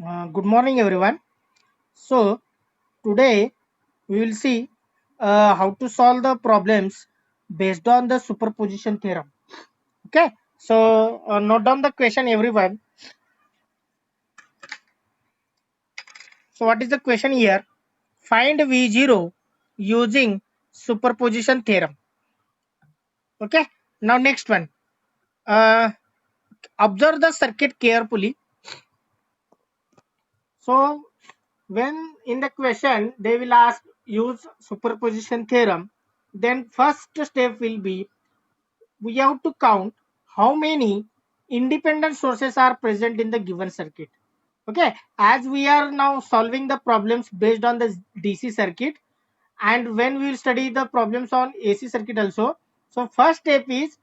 Good morning, everyone. So, today we will see how to solve the problems based on the superposition theorem. Okay, so note down the question, everyone. So, what is the question here? Find V0 using superposition theorem. Okay, now next one. Uh, Observe the circuit carefully. So, when in the question they will ask use superposition theorem, then first step will be we have to count how many independent sources are present in the given circuit. Okay, as we are now solving the problems based on the DC circuit, and when we will study the problems on AC circuit also. So first step is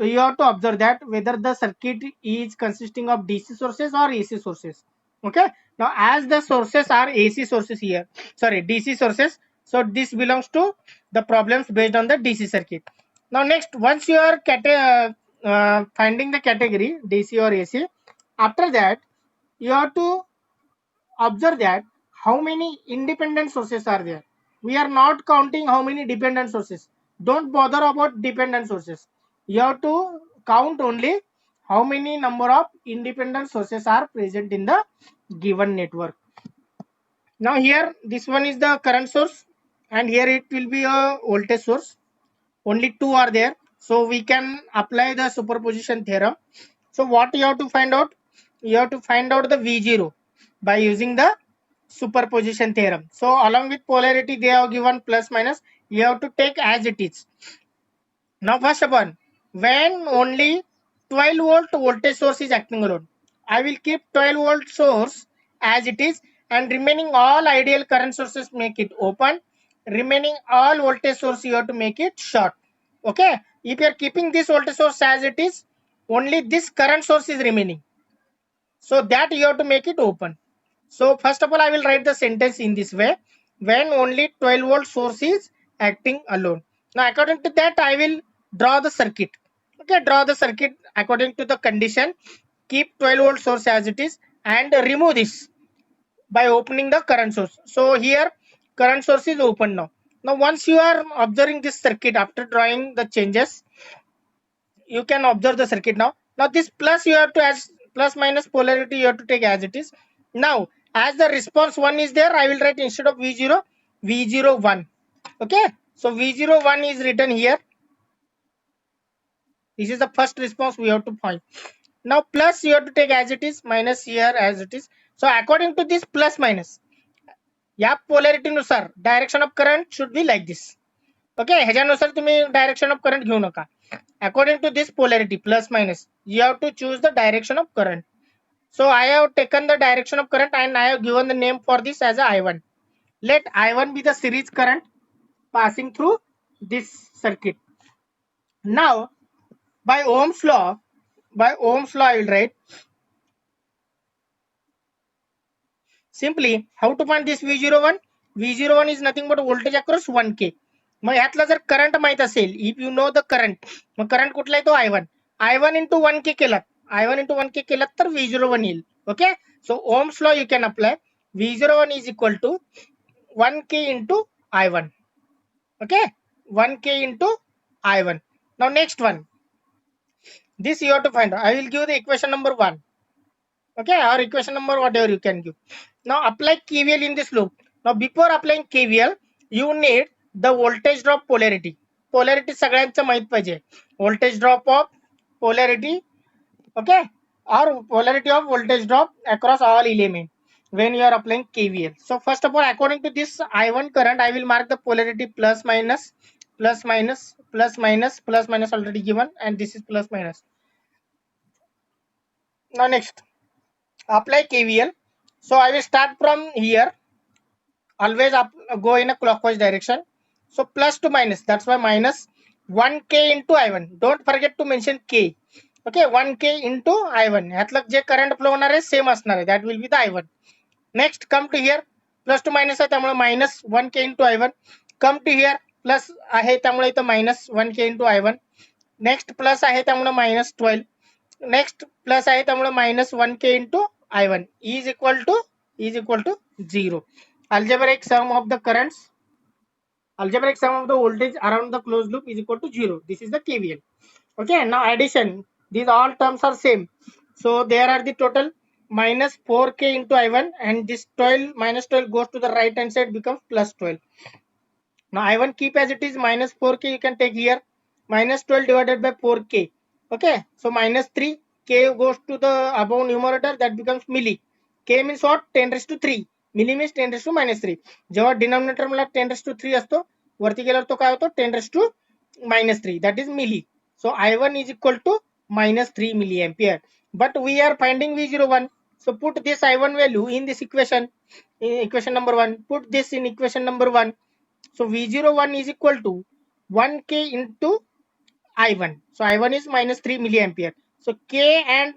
you have to observe that whether the circuit is consisting of DC sources or AC sources. Okay, now as the sources are AC sources here, sorry, DC sources, so this belongs to the problems based on the DC circuit. Now next, once you are finding the category DC or AC, after that you have to observe that how many independent sources are there. We are not counting how many dependent sources. Don't bother about dependent sources. You have to count only how many number of independent sources are present in the given network. Now here this one is the current source, and here it will be a voltage source. Only two are there, so we can apply the superposition theorem. So what you have to find out? You have to find out the V0 by using the superposition theorem. So along with polarity they have given plus minus, you have to take as it is. Now first of all, when only 12-volt voltage source is acting alone, I will keep 12-volt source as it is, and remaining all ideal current sources make it open. Remaining all voltage source you have to make it short. Okay, if you are keeping this voltage source as it is, only this current source is remaining. So that you have to make it open. So first of all, I will write the sentence in this way: when only 12-volt source is acting alone. Now according to that, I will draw the circuit. Okay, draw the circuit according to the condition. Keep 12-volt source as it is and remove this by opening the current source. So here current source is open now. Now once you are observing this circuit after drawing the changes, you can observe the circuit now. Now this plus you have to, as plus minus polarity you have to take as it is. Now as the response 1 is there, I will write instead of V0 V0 1. Okay, so V0 1 is written here. This is the first response we have to find. Now plus you have to take as it is, minus here as it is. So according to this plus minus, या polarity नुसार direction of current should be like this. Okay, ह्याच्यानुसार तुम्ही direction of current घेऊ नका. According to this polarity plus minus, you have to choose the direction of current. So I have taken the direction of current and I have given the name for this as a I1. Let I1 be the series current passing through this circuit. Now by Ohm's law, I will write simply how to find this V01. V01 is nothing but voltage across 1K. मग ह्यातला जर current माहित असेल, if you know the current, mug current कुठला आहे तो I1 into 1K केलात, I1 into 1K केलात तर V01 येईल. Okay, so Ohm's law you can apply. V01 is equal to 1K into I1. Okay, 1K into I1. Now next one, this you have to find. I will give the equation number 1. Okay, or equation number whatever you can give. Now apply KVL in this loop. Now before applying KVL, you need the voltage drop polarity. Polarity सगळ्यांचं माहित पाहिजे. Voltage drop of polarity, okay, or polarity of voltage drop across all element when you are applying KVL. So first of all, according to this I1 current, I will mark the polarity plus minus, plus minus, plus minus, plus minus already given, and this is plus minus. Now next, apply KVL. So I will start from here. Always go in a clockwise direction. So plus to minus, that's why minus 1K into I1. Don't forget to mention K. Okay, 1K into I1. ह्यातलं J current flow होणार आहे same असणार आहे. That will be the I1. Next, come to here. Plus to minus आहे त्यामुळे minus 1K into I1. Come to here. Plus आहे त्यामुळे इथं minus 1K into I1. Next plus आहे त्यामुळे minus 12. Next plus आहे त्यामुळे minus 1K into I1 is equal to 0. Algebraic sum of the currents, algebraic sum of the voltage around the closed loop is equal to 0. This is the KVL. Okay, now addition. These all terms are same. So there are the total minus 4k into I1, and this 12 minus 12 goes to the right hand side, becomes plus 12. Now I1 keep as it is, minus 4k you can take here, minus 12 divided by 4k. Okay, so minus 3, k goes to the above numerator, that becomes milli. K means what? 10 raised to 3. Milli means 10 raised to minus 3. जेव्हा denominator मला 10 raised to 3 असतो, वरती गेल्यावर तो काय होतो? 10 raised to minus 3. That is milli. So I1 is equal to minus 3 milliampere. But we are finding V01. So put this I1 value in this equation, in equation number 1. Put this in equation number 1. So V01 is equal to 1k into I1. So I1 is minus 3 milliampere. So K and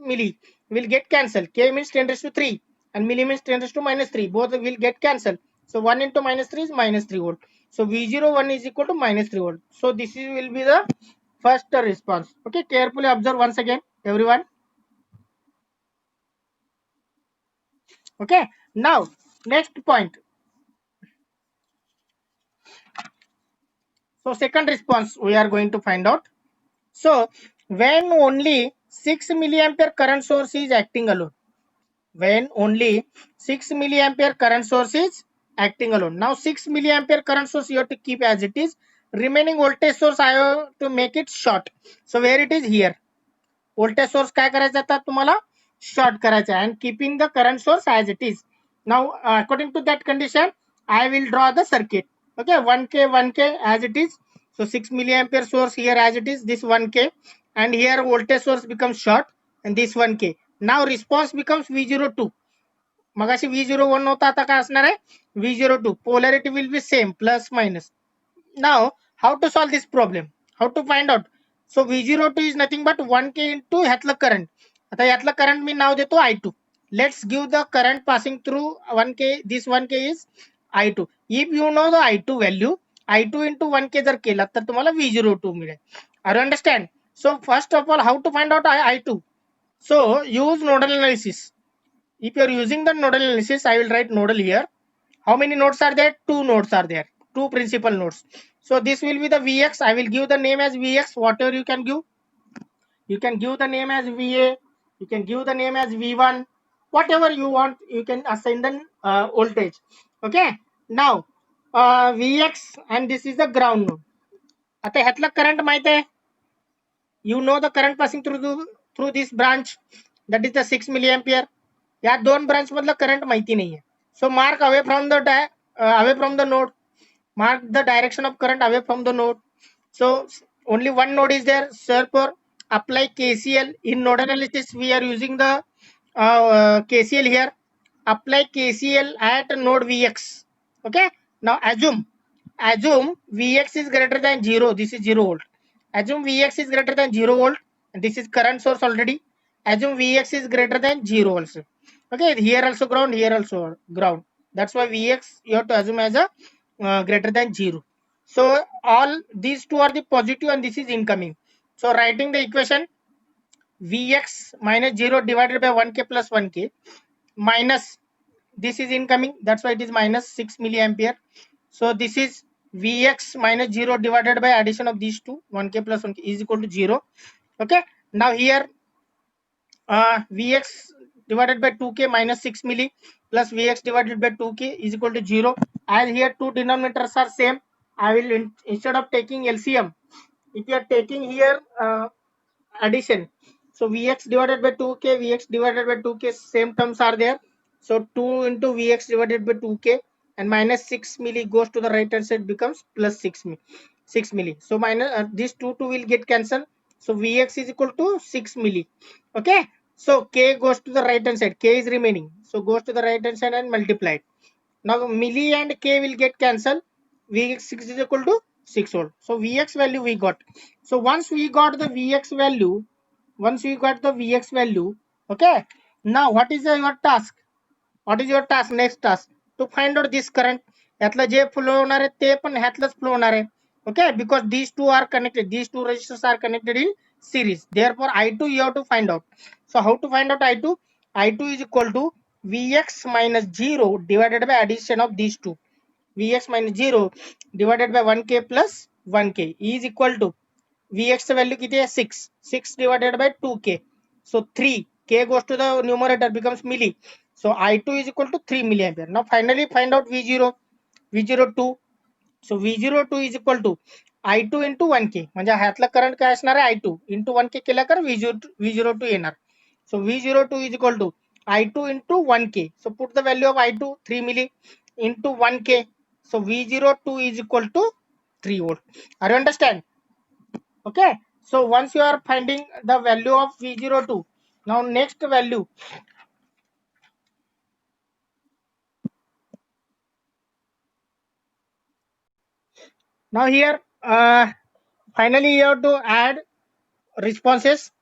milli will get cancelled. K means 10 raised to 3 and milli means 10 raised to minus 3. Both will get cancelled. So 1 into minus 3 is minus 3 volt. So V01 is equal to minus 3 volt. So this will be the first response. Okay, carefully observe once again, everyone. Okay, now next point. So second response we are going to find out. So when only 6 milliampere current source is acting alone, when only 6 milliampere current source is acting alone. Now 6 milliampere current source you have to keep as it is. Remaining voltage source I have to make it short. So where it is? Here. Voltage source काय करायचा आता तुम्हाला? Short करायचा, and keeping the current source as it is. Now according to that condition I will draw the circuit. Okay, 1k as it is. So 6 milliampere source here as it is, this 1k, and here voltage source becomes short, and this 1k. Now response becomes V02. मगाशी V01 होता, आता काय असणार आहे? V02. Polarity will be same, plus minus. Now how to solve this problem? How to find out? So V02 is nothing but 1k into ह्यातलं current. आता यातलं current मी नाव देतो I2. Let's give the current passing through 1k. This 1k is I2. If you know the I2 value, I2 into 1k जर केला तर तुम्हाला V02 मिळेल. Are you understand? So first of all, how to find out I2? So use nodal analysis. If you are using the nodal analysis, I will write nodal here. How many nodes are there? 2 nodes are there. 2 principal nodes. So this will be the Vx. I will give the name as Vx. Whatever you can give. You can give the name as Va. You can give the name as V1. Whatever you want, you can assign the voltage. Okay. Now Vx, and this is the ground node. आता ह्यातला current माहित आहे. You know the current passing through this branch. That is the 6 milliampere. या दोन branch मधलं current माहिती नाहीये. So mark away from the node. Mark the direction of current away from the node. So only one node is there. Therefore apply KCL. In node analysis we are using the KCL here. Apply KCL at node Vx. Okay. Now assume Vx is greater than 0. This is 0 volt. Assume Vx is greater than 0 volt. And this is current source already. Assume Vx is greater than 0 also. Okay, here also ground, here also ground. That's why Vx you have to assume as a greater than 0. So all these two are the positive and this is incoming. So writing the equation, Vx minus 0 divided by 1k plus 1k minus this is incoming, that's why it is minus 6 milliampere. So this is Vx minus 0 divided by addition of these two, 1k plus 1k is equal to 0. Okay, now here Vx divided by 2k minus 6 milli plus Vx divided by 2k is equal to 0. As here two denominators are same, I will instead of taking LCM, if you are taking here addition, so Vx divided by 2k, Vx divided by 2k, same terms are there. So 2 into Vx divided by 2k and minus 6 milli goes to the right hand side, becomes plus 6 milli. So minus these two will get cancelled. So Vx is equal to 6 milli. Okay. So k goes to the right hand side. K is remaining. So goes to the right hand side and multiplied. Now milli and k will get cancelled. Vx is equal to 6 volt. So Vx value we got. So once we got the Vx value, okay. Now what is your task? What is your task? Next task to find out this current. ह्यातलं जे flow होणार आहे ते पण ह्यातलंच flow होणार आहे. Okay, because these two are connected. These two resistors are connected in series. Therefore, I2 you have to find out. So how to find out I2? I2 is equal to Vx minus 0 divided by addition of these two. Vx minus 0 divided by 1k plus 1k is equal to Vx value किती है 6. 6 divided by 2k. So 3. K goes to the numerator, becomes milli. So I2 is equal to 3 milliampere. Now finally find out V0. V02. So V02 is equal to I2 into 1k. म्हणजे ह्यातला current काय असणार आहे I2 into 1k केला तर V02 येणार. So V02 is equal to I2 into 1k. So put the value of I2 3 milli into 1k. So V02 is equal to 3 volt. Are you understand? Okay. So once you are finding the value of V02, now next value. Now here finally you have to add responses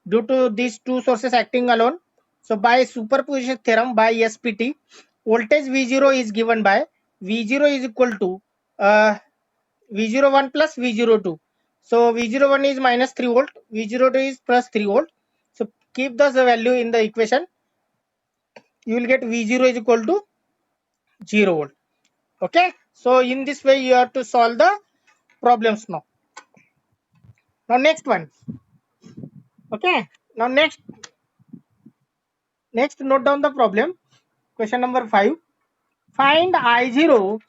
due to these two sources acting alone. So by superposition theorem by SPT, voltage V0 is given by V0 is equal to V01 plus V02. So V01 is minus 3 volt, V02 is plus 3 volt. So keep the value in the equation. You will get V0 is equal to 0 volt. Okay. So in this way you have to solve the problems now. Now next one. Okay. Now next note down the problem. Question number 5. Find I0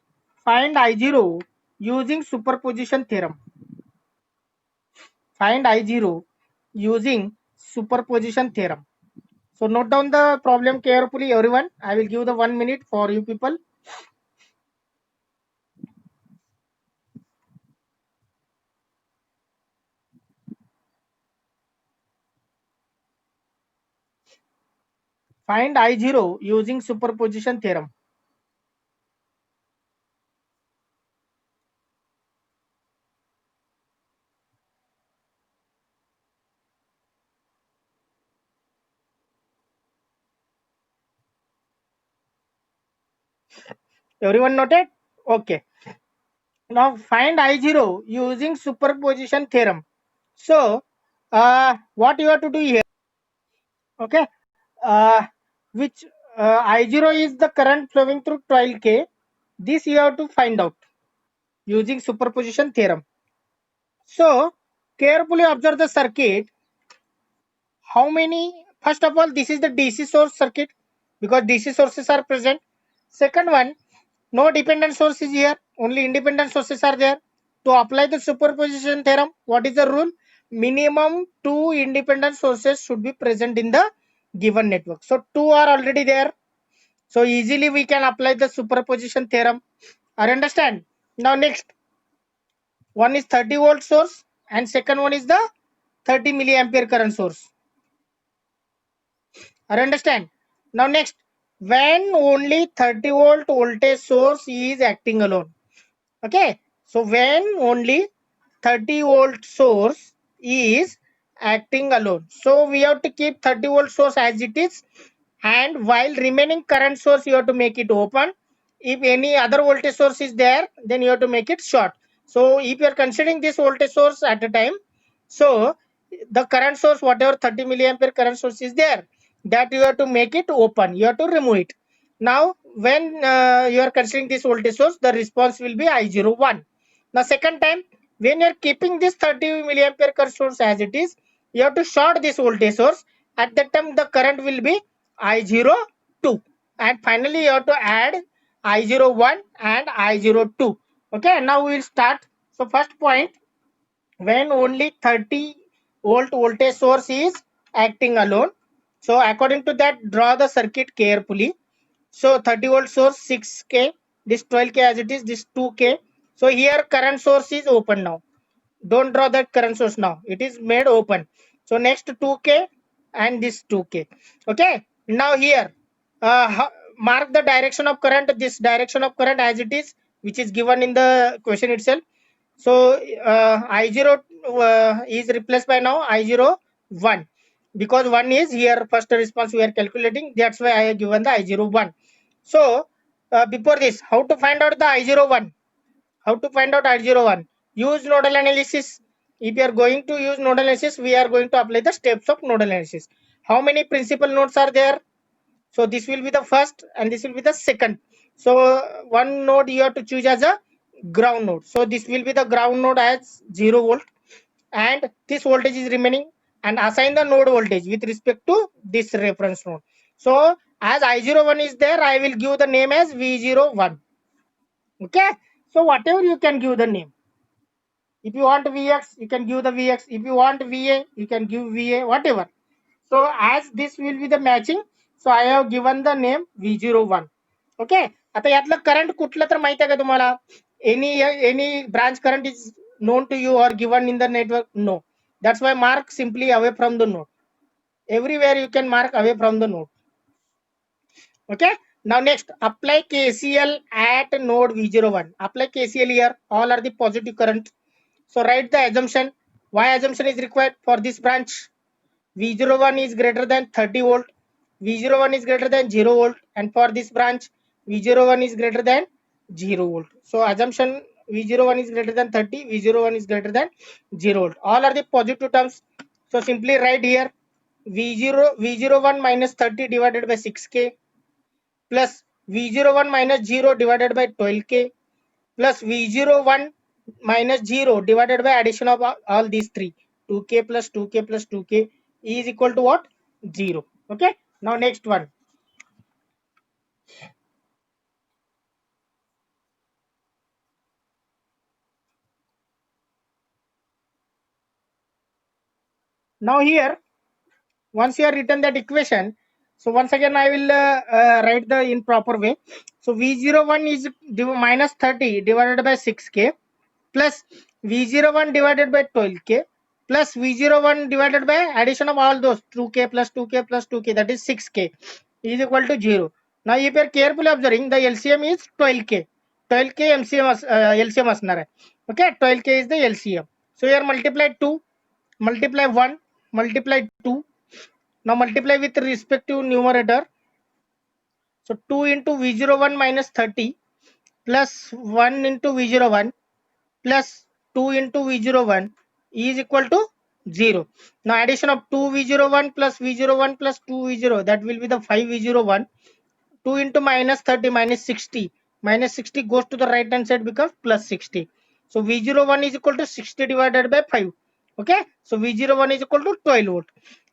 using superposition theorem. Find I0 using superposition theorem. So note down the problem carefully, everyone. I will give the 1 minute for you people. Find I0 using superposition theorem. Everyone noted? Okay. Now find I0 using superposition theorem. So what you have to do here? Okay. Which I0 is the current flowing through 12K. This you have to find out using superposition theorem. So carefully observe the circuit. How many? First of all, this is the DC source circuit because DC sources are present. Second one, no dependent source is here, only independent sources are there. To apply the superposition theorem, what is the rule? Minimum 2 independent sources should be present in the given network. So 2 are already there. So easily we can apply the superposition theorem. I understand. Now next, one is 30 volt source and second one is the 30 milliampere current source. I understand. Now next, when only 30 volt voltage source is acting alone. Okay. So when only 30 volt source is acting alone. So we have to keep 30 volt source as it is, and while remaining current source you have to make it open. If any other voltage source is there, then you have to make it short. So if you are considering this voltage source at a time, so the current source, whatever 30 milliampere current source is there, that you have to make it open, you have to remove it. Now when you are considering this voltage source, the response will be I01. Now second time, when you are keeping this 30 milliampere current source as it is, you have to short this voltage source. At that time the current will be I02, and finally you have to add I01 and I02. Okay, now we will start. So first point, when only 30 volt voltage source is acting alone. So according to that, draw the circuit carefully. So 30 volt source 6k, this 12k as it is, this 2k. So here current source is open now. Don't draw that current source now, it is made open. So next 2k and this 2k. Okay, now here mark the direction of current, this direction of current as it is, which is given in the question itself. So I0 is replaced by now I01, because 1 is here, first response we are calculating, that's why I have given the I01. So before this, how to find out the I01? How to find out I01? Use nodal analysis. if you are going to use nodal analysis, we are going to apply the steps of nodal analysis. How many principal nodes are there? So this will be the first and this will be the second. So one node you have to choose as a ground node. So this will be the ground node as 0 volt, and this voltage is remaining, and assign the node voltage with respect to this reference node. So as I01 is there, I will give the name as V01. Okay. So whatever you can give the name. If you want Vx, you can give the Vx. If you want Va, you can give Va, whatever. So as this will be the matching, so I have given the name V01. Okay. आता यातलं current कुठलं तर माहिती आहे का तुम्हाला? Any branch current is known to you or given in the network? No. That's why mark simply away from the node. Everywhere you can mark away from the node. Okay. Now next, apply KCL at node V01. Apply KCL here. All are the positive current. So write the assumption. Why assumption is required for this branch? V01 is greater than 30 volt. V01 is greater than 0 volt. And for this branch, V01 is greater than 0 volt. So assumption V01 is greater than 30, V01 is greater than 0 volt. All are the positive terms. So simply write here V01 minus 30 divided by 6K plus V01 minus 0 divided by 12K plus V01 minus 0 divided by addition of all these three, 2K plus 2K plus 2K is equal to what? 0. Okay. Now next one. Now here, once you have written that equation, so once again I will write the in proper way. So V01 is minus 30 divided by 6K plus V01 divided by 12K plus V01 divided by addition of all those 2K plus 2K plus 2K, that is 6K, is equal to 0. Now if you are carefully observing, the LCM is 12K. 12K LCM असणार आहे. Okay, 12K is the LCM. So here multiply 2, multiply 1, multiply 2. Now multiply with respective numerator. So 2 into V01 minus 30 plus 1 into V01 plus 2 into V01 is equal to 0. Now addition of 2 V01 plus V01 plus 2 V0, that will be the 5 V01. 2 into minus 30 minus 60. Minus 60 goes to the right hand side, becomes plus 60. So V01 is equal to 60 divided by 5. Okay. So V01 is equal to 12 volt.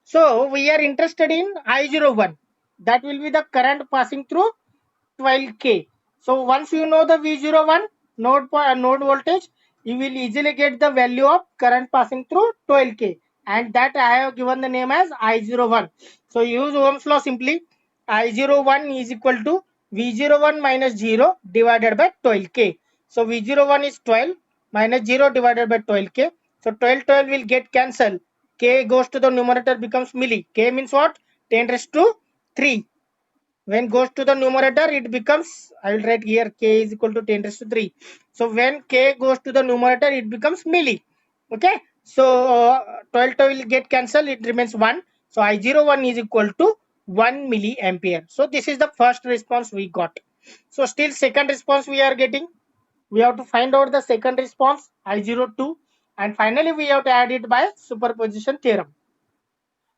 So we are interested in I01. That will be the current passing through 12K. So once you know the V01 node voltage, you will easily get the value of current passing through 12K, and that I have given the name as I01. So use Ohm's law simply. I01 is equal to V01 minus 0 divided by 12K. So V01 is 12 minus 0 divided by 12K. So 12 will get cancelled. K goes to the numerator, becomes milli. K means what? 10 raised to 3. When goes to the numerator, it becomes, I will write here, K is equal to 10 raised to 3. So when K goes to the numerator, it becomes milli. Okay. So 12 will get cancelled, it remains 1. So I01 is equal to 1 milliampere. So this is the first response we got. So still second response we are getting. We have to find out the second response, I02, and finally we have to add it by superposition theorem.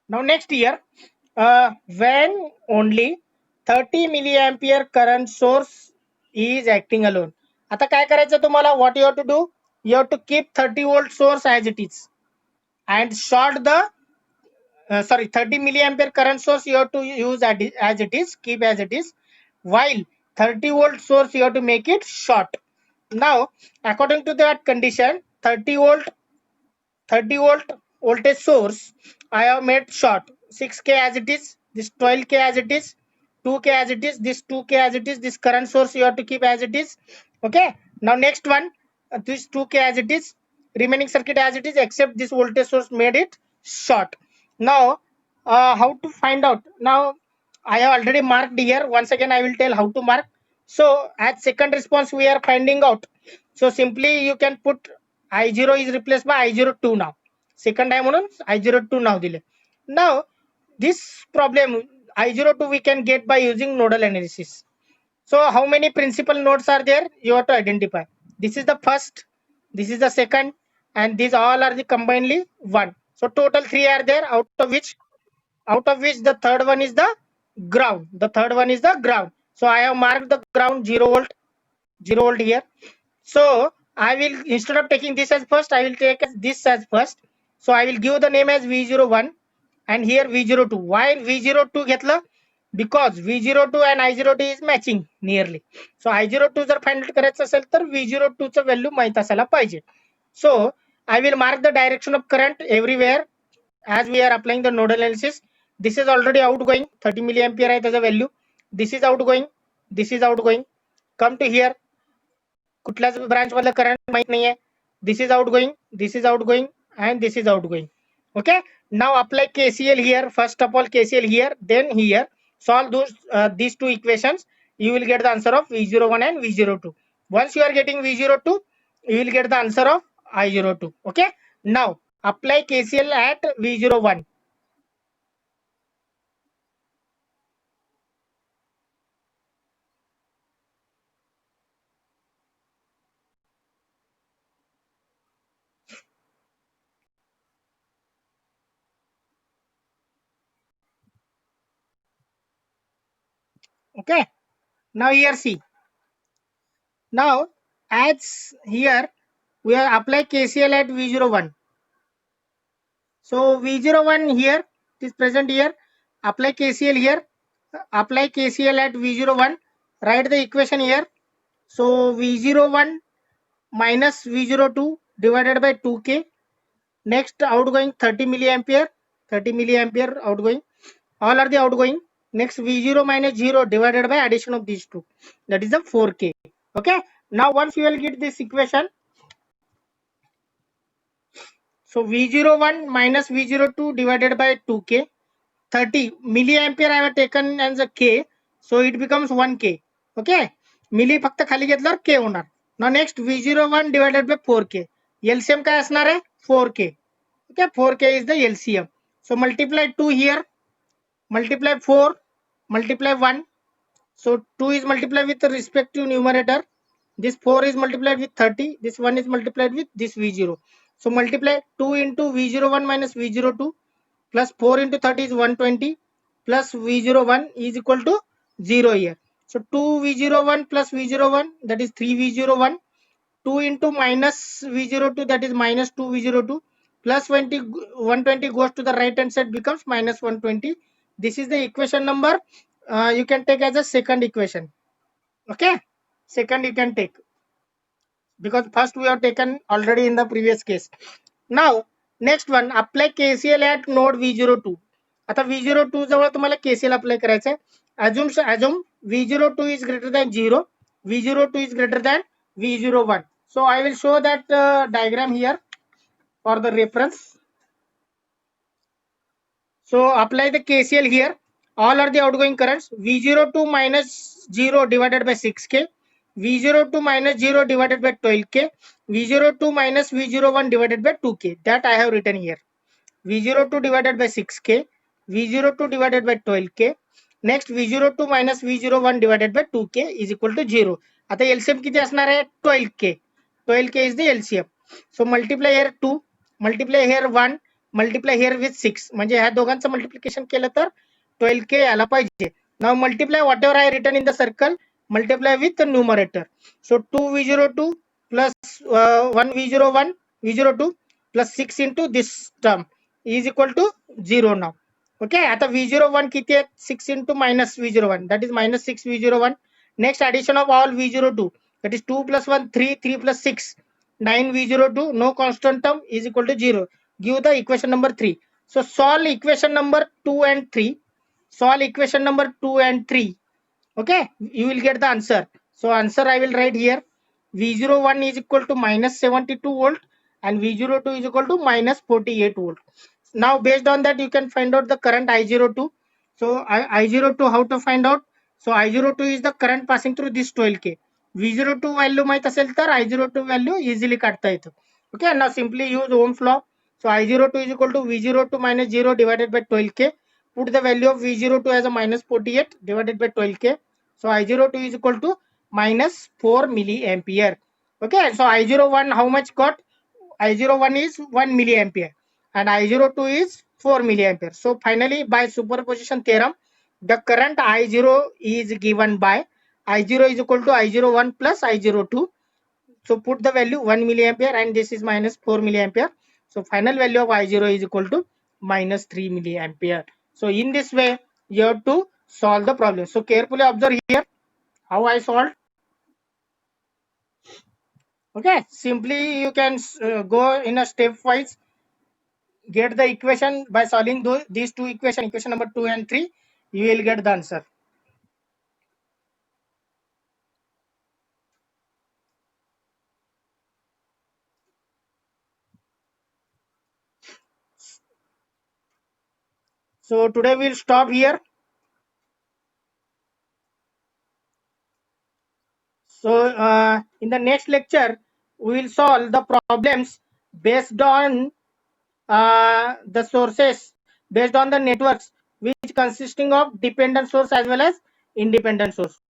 Now next here, when only 30 milliampere current source is acting alone. आता काय करायचं तुम्हाला? What you have to do? You have to keep 30 volt source as it is and short the 30 milliampere current source you have to use as it is, keep as it is, while 30 volt source you have to make it short. Now according to that condition, 30 volt voltage source I have made short. 6K as it is, this 12K as it is, 2K as it is, this 2K as it is, this current source you have to keep as it is. Okay. Now next one, this 2K as it is, remaining circuit as it is, except this voltage source made it short. Now how to find out? Now I have already marked here. Once again I will tell how to mark. So at second response we are finding out. So simply you can put I0 is replaced by I02 now. Second आहे म्हणून I02 now दिले. Now this problem I02 we can get by using nodal analysis. So how many principal nodes are there? You have to identify. This is the first, this is the second, and these all are the combinedly 1. So total 3 are there, out of which the third one is the ground. The third one is the ground. So I have marked the ground 0 volt here. So I will, instead of taking this as first, I will take this as first. So I will give the name as V01 and here V02. Why V02 घेतलं? Because V02 and I02 is matching nearly. So I02 जर find out करायचं असेल तर V02 चं value माहित असायला पाहिजे. So I will mark the direction of current everywhere as we are applying the nodal analysis. This is already outgoing 30 milliampere आहे त्याचा value. This is outgoing, this is outgoing. Come to here, कुठल्याच branch मधलं current माहित नाहीये. This is outgoing and this is outgoing. Okay, now apply KCL here. First of all KCL here, then here. Solve these two equations. You will get the answer of V01 and V02. Once you are getting V02, you will get the answer of I02. Okay, now apply KCL at V01. Okay, now here see. Now as here we are apply KCL at V01. So V01 here is present here. Apply KCL here. Apply KCL at V01. Write the equation here. So V01 minus V02 divided by 2K. Next outgoing 30 milliampere. 30 milliampere outgoing. All are the outgoing. Next V0 minus 0 divided by addition of these two. That is the 4K. Okay. Now once you will get this equation. So V01 minus V02 divided by 2K. 30 milliampere I have taken as a K, so it becomes 1K. Okay, milli फक्त खाली घेतल्यावर K होणार. Now next V01 divided by 4K. LCM काय असणार आहे 4K. Okay, 4K is the LCM. So multiply 2 here, multiply 4, multiply 1. So 2 is multiplied with respect to numerator. This 4 is multiplied with 30. This 1 is multiplied with this V0. So multiply 2 into V01 minus V02 plus 4 into 30 is 120 plus V01 is equal to 0 here. So 2V01 plus V01, that is 3V01. 2 into minus V02, that is minus 2V02 plus 120 goes to the right hand side, becomes minus 120. This is the equation number. You can take as a second equation. Okay, second you can take, because first we have taken already in the previous case. Now next one, apply KCL at node V02. आता V02 जवळ तुम्हाला KCL apply करायचं आहे. Assume V02 is greater than 0, V02 is greater than V01. So I will show that diagram here for the reference. So apply the KCL here. All are the outgoing currents. V02 minus 0 divided by 6K, V02 minus 0 divided by 12K, V02 minus V01 divided by 2K. That I have written here. V02 divided by 6K, V02 divided by 12K. Next V02 minus V01 divided by 2K is equal to 0. आता LCM किती असणार आहे 12K. 12K is the LCM. So multiply here 2, multiply here 1, multiply here with 6. म्हणजे ह्या दोघांचं multiplication केलं तर 12K यायला पाहिजे. Now multiply whatever I written in the circle, multiply with the numerator. So 2V02 plus 1V01 V02 plus 6 into this term is equal to 0 now. Okay, आता V01 किती आहे 6 into minus V01, that is minus 6 V01. Next addition of all V02, that is 2 plus 1 3, 3 plus 6 9 V02, no constant term, is equal to 0. Give the equation number 3. So solve equation number 2 and 3. Solve equation number 2 and 3. Okay, you will get the answer. So answer I will write here. V01 is equal to minus 72 volt and V02 is equal to minus 48 volt. Now based on that you can find out the current I02. So I02 how to find out? So I02 is the current passing through this 12K. V02 value माहित असेल तर I02 value easily काढता येतं. Okay, now simply use Ohm's law. So I02 is equal to V02 minus 0 divided by 12K. Put the value of V02 as a minus 48 divided by 12K. So I02 is equal to minus 4 milliampere. Okay, so I01 how much got? I01 is 1 milliampere and I02 is 4 milliampere. So finally, by superposition theorem, the current I0 is given by I0 is equal to I01 plus I02. So put the value 1 milliampere and this is minus 4 milliampere. So final value of I0 is equal to minus 3 milliampere. So in this way, you have to solve the problem. So carefully observe here how I solved. Okay, simply you can go in a stepwise, get the equation by solving these two equation, equation number 2 and 3, you will get the answer. So today we'll stop here. So in the next lecture, we will solve the problems based on the sources, based on the networks which consisting of dependent source as well as independent source.